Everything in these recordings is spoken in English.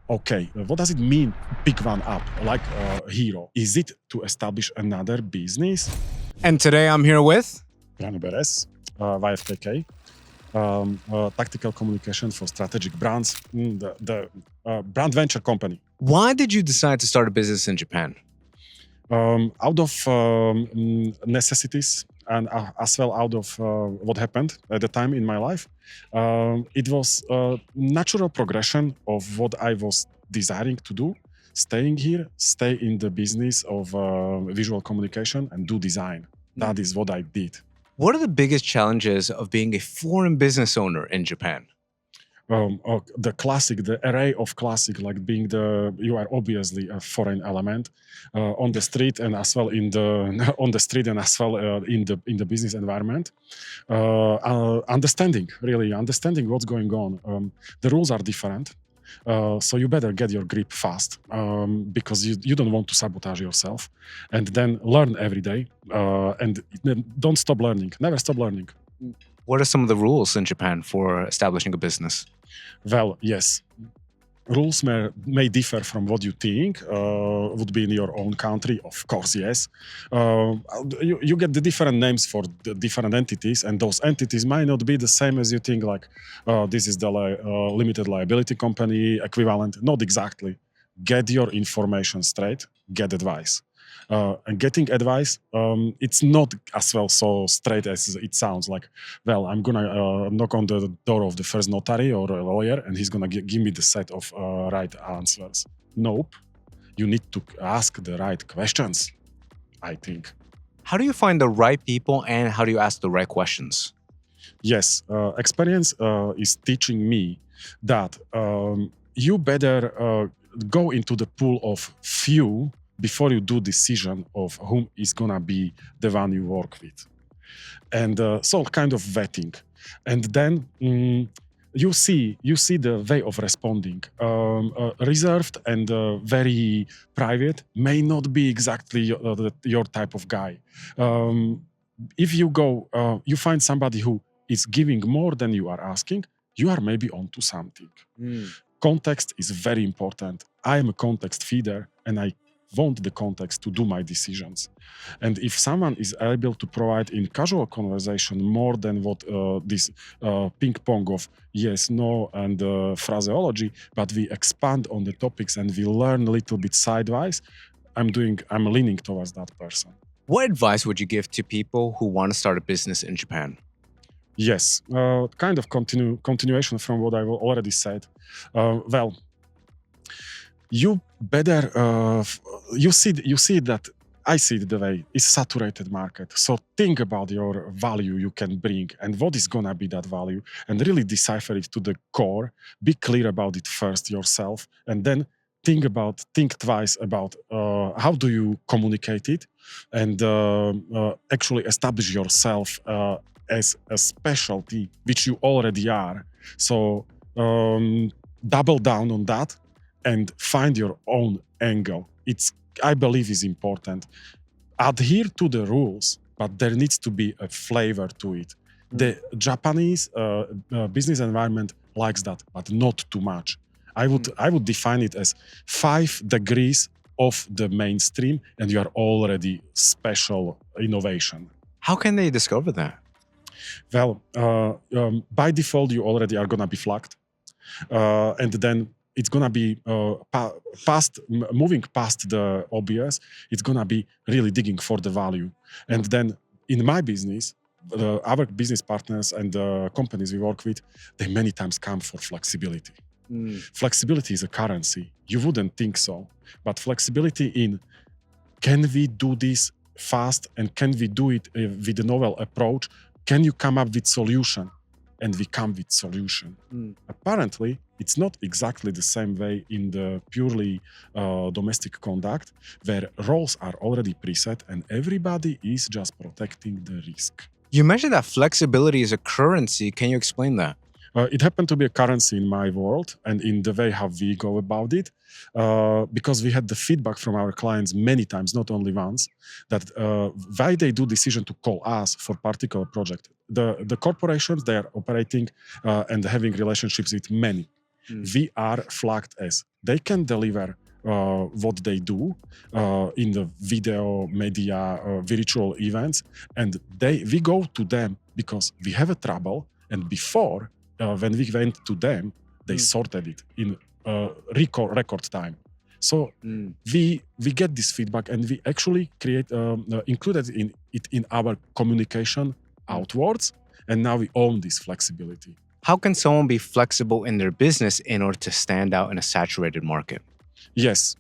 Okay, what does it mean pick one up, like a hero? Is it to establish another business? And today I'm here with Brano Beres, YFKK, tactical communication for strategic brands, the brand venture company. Why did you decide to start a business in Japan? Out of necessities and as well out of what happened at the time in my life. It was a natural progression of what I was desiring to do. Staying here, stay in the business of visual communication and do design. That is what I did. What are the biggest challenges of being a foreign business owner in Japan? The classic, the array of classic, like being you are obviously a foreign element on the street and as well in the on the street and as well in the business environment. Really understanding what's going on. The rules are different. So you better get your grip fast because you don't want to sabotage yourself, and then learn every day and don't stop learning. Never stop learning. What are some of the rules in Japan for establishing a business? Well, yes. Rules may differ from what you think would be in your own country. Of course, yes. You get the different names for the different entities, and those entities might not be the same as you think, like this is the limited liability company equivalent. Not exactly. Get your information straight, get advice. And getting advice, it's not as well so straight as it sounds. Like, well, I'm gonna knock on the door of the first notary or a lawyer, and he's gonna give me the set of right answers. Nope. You need to ask the right questions, I think. How do you find the right people and how do you ask the right questions? Yes, experience is teaching me that you better go into the pool of few before you do decision of whom is gonna be the one you work with. And so kind of vetting. And then you see the way of responding. Reserved and very private may not be exactly your type of guy. If you go, you find somebody who is giving more than you are asking, you are maybe onto something. Context is very important. I am a context feeder and I want the context to do my decisions. And if someone is able to provide in casual conversation more than what this ping pong of yes, no, and phraseology, but we expand on the topics and we learn a little bit sidewise, I'm leaning towards that person. What advice would you give to people who want to start a business in Japan? Yes, kind of continuation from what I already said. Well, you better you see that I see it the way it's saturated market. So think about your value you can bring and what is gonna be that value, and really decipher it to the core. Be clear about it first yourself, and then think twice about how do you communicate it, and actually establish yourself as a specialty, which you already are. So double down on that and find your own angle. I believe is important. Adhere to the rules, but there needs to be a flavor to it. The Japanese business environment likes that, but not too much. I would define it as 5 degrees of the mainstream, and you are already special innovation. How can they discover that? Well, by default, you already are gonna be flagged, and then it's gonna be moving past the obvious. It's gonna be really digging for the value. And then in my business, our business partners and the companies we work with, they many times come for flexibility. Flexibility is a currency. You wouldn't think so, but flexibility in can we do this fast and can we do it with a novel approach? Can you come up with solution? And we come with solution. Apparently, it's not exactly the same way in the purely domestic conduct, where roles are already preset and everybody is just protecting the risk. You mentioned that flexibility is a currency. Can you explain that? It happened to be a currency in my world and in the way how we go about it, because we had the feedback from our clients many times, not only once, that why they do decision to call us for particular project. The corporations, they are operating and having relationships with many. we are flagged as they can deliver what they do in the video, media, virtual events, and we go to them because we have a trouble. And before, when we went to them, they sorted it in record time. So we get this feedback, and we actually included it in our communication outwards, and now we own this flexibility. How can someone be flexible in their business in order to stand out in a saturated market? Yes.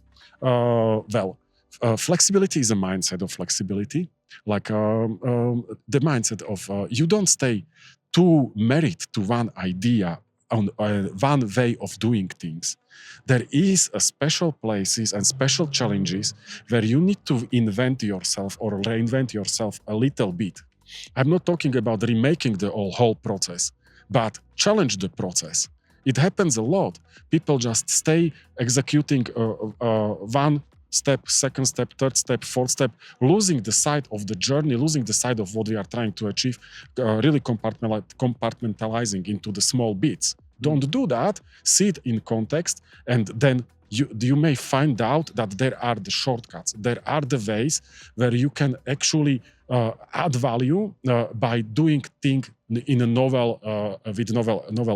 Flexibility is a mindset of flexibility. Like the mindset of you don't stay too married to one idea on one way of doing things. There is a special places and special challenges where you need to invent yourself or reinvent yourself a little bit. I'm not talking about remaking the whole process, but challenge the process. It happens a lot. People just stay executing one step, second step, third step, fourth step, losing the sight of the journey, losing the sight of what we are trying to achieve, really compartmentalizing into the small bits. Don't do that. See it in context, and then you may find out that there are the shortcuts. There are the ways where you can actually add value by doing things in a novel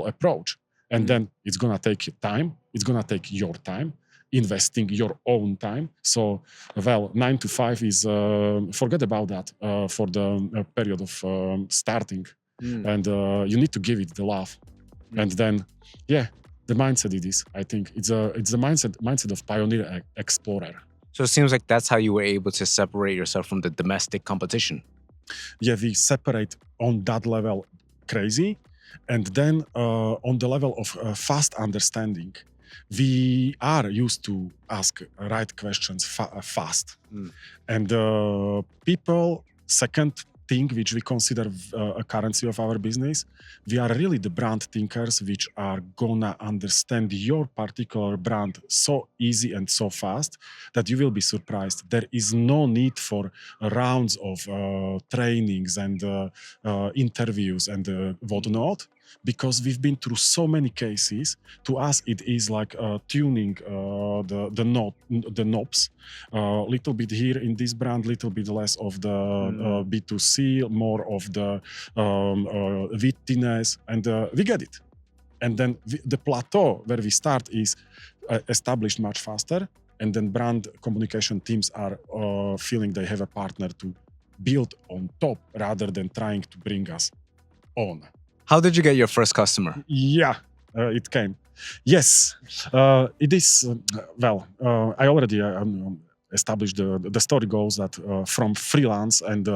approach. And then it's gonna take time. It's gonna take your time, investing your own time. So, 9 to 5 is forget about that for the period of starting, and you need to give it the love, and then the mindset it is. I think it's the mindset of pioneer explorer. So it seems like that's how you were able to separate yourself from the domestic competition. Yeah, we separate on that level crazy. And then on the level of fast understanding, we are used to ask right questions fast. And people, second thing which we consider a currency of our business, we are really the brand thinkers which are gonna understand your particular brand so easy and so fast that you will be surprised. There is no need for rounds of trainings and interviews and whatnot, because we've been through so many cases. To us, it is like tuning the knobs, little bit here in this brand, little bit less of the B2C, more of the wittiness, and we get it. And then the plateau where we start is established much faster, and then brand communication teams are feeling they have a partner to build on top rather than trying to bring us on. How did you get your first customer? Yeah, it came. Yes, it is. I already established the story goes that from freelance and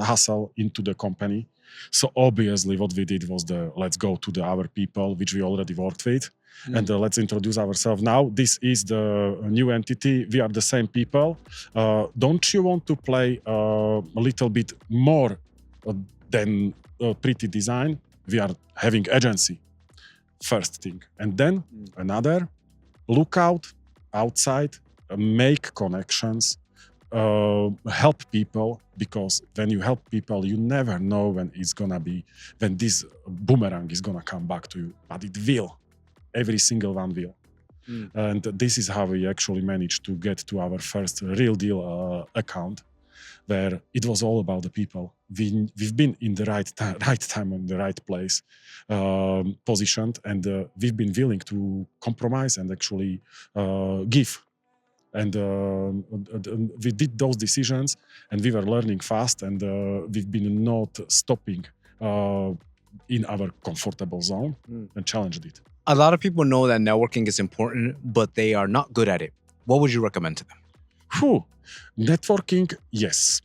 hustle into the company. So obviously what we did was let's go to our people, which we already worked with, and let's introduce ourselves now. This is the new entity. We are the same people. Don't you want to play a little bit more than pretty design? We are having agency, first thing. And then another, look outside, make connections, help people, because when you help people, you never know when this boomerang is gonna come back to you, but it will. Every single one will. And this is how we actually managed to get to our first real deal account, where it was all about the people. We've been in the right time and the right place, positioned, and we've been willing to compromise and actually give. And we did those decisions, and we were learning fast, and we've been not stopping in our comfortable zone and challenged it. A lot of people know that networking is important, but they are not good at it. What would you recommend to them? Networking, yes.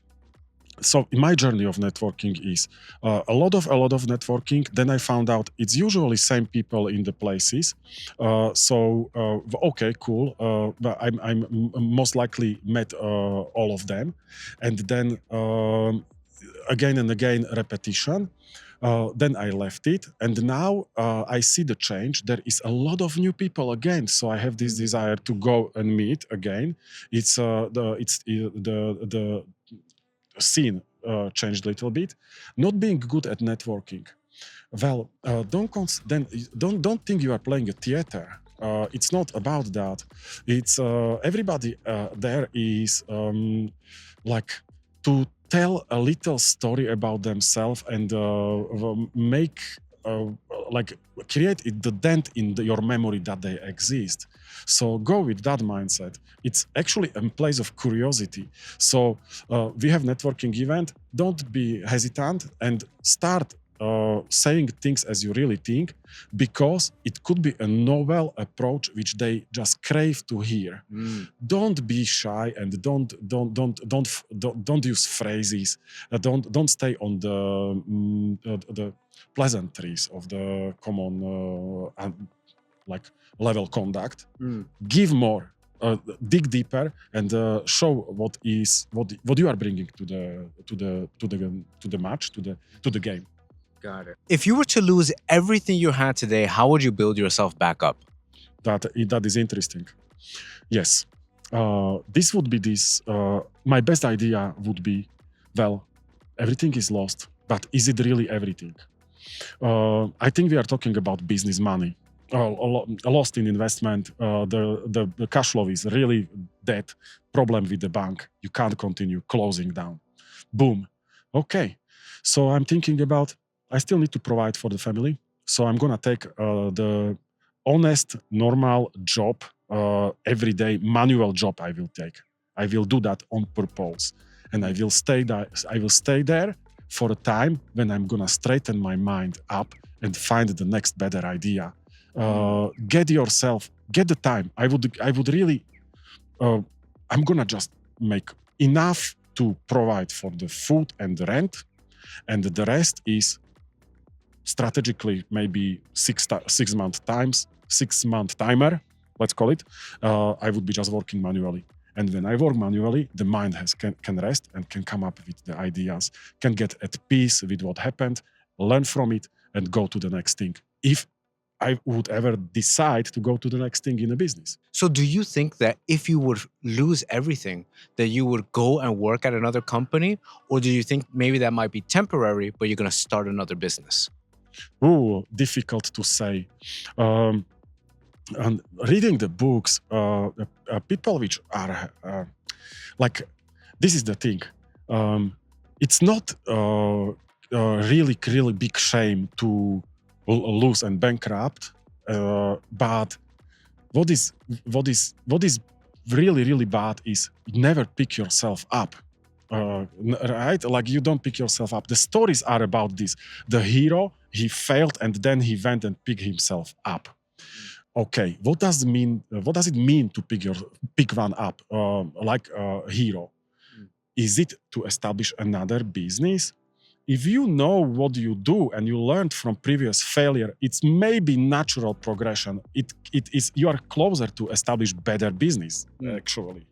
So in my journey of networking is a lot of networking. Then I found out it's usually same people in the places. Okay, cool. But I'm most likely met all of them, and then again and again repetition. Then I left it, and now I see the change. There is a lot of new people again, so I have this desire to go and meet again. It's the scene changed a little bit. Not being good at networking, Well, don't think you are playing a theater. It's not about that. It's everybody there is like to tell a little story about themselves and make uh, like create the dent in your memory that they exist. So go with that mindset. It's actually a place of curiosity. So we have networking event. Don't be hesitant and start saying things as you really think, because it could be a novel approach which they just crave to hear. Don't be shy and don't use phrases. Don't stay on the pleasantries of the common like level conduct. Give more. Dig deeper and show what you are bringing to the match, to the game. Got it. If you were to lose everything you had today, how would you build yourself back up? That is interesting. Yes, this would be this. My best idea would be, well, everything is lost, but is it really everything? I think we are talking about business money. Lost in investment. The cash flow is really dead. Problem with the bank. You can't continue. Closing down. Boom. Okay. So I'm thinking about, I still need to provide for the family. So I'm gonna take the honest, normal job, everyday manual job. I will take. I will do that on purpose, and I will stay there. I will stay there for a time when I'm gonna straighten my mind up and find the next better idea. Get the time. I would really. I'm gonna just make enough to provide for the food and the rent, and the rest is strategically maybe 6 month timer, let's call it. I would be just working manually. And when I work manually, the mind can rest and can come up with the ideas, can get at peace with what happened, learn from it, and go to the next thing. If I would ever decide to go to the next thing in a business. So do you think that if you would lose everything, that you would go and work at another company? Or do you think maybe that might be temporary, but you're going to start another business? Ooh, difficult to say. And reading the books, people which are like, this is the thing. It's not really big shame to lose and bankrupt, but what is really bad is never pick yourself up. Right? Like, you don't pick yourself up. The stories are about this. The hero, he failed and then he went and picked himself up. Okay, what does it mean to pick one up, like a hero? Is it to establish another business? If you know what you do and you learned from previous failure, it's maybe natural progression. It is, you are closer to establish better business, actually.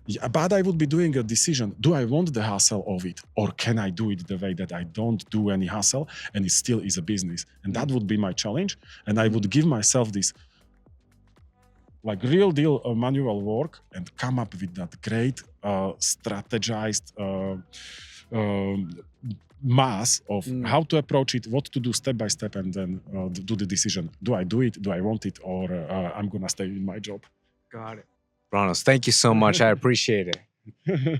Yeah, but I would be doing a decision. Do I want the hustle of it, or can I do it the way that I don't do any hustle and it still is a business? And that would be my challenge. And I would give myself this like real deal manual work and come up with that great strategized mass of how to approach it, what to do step by step, and then do the decision. Do I do it? Do I want it? Or I'm gonna stay in my job? Got it. Branos, thank you so much. I appreciate it.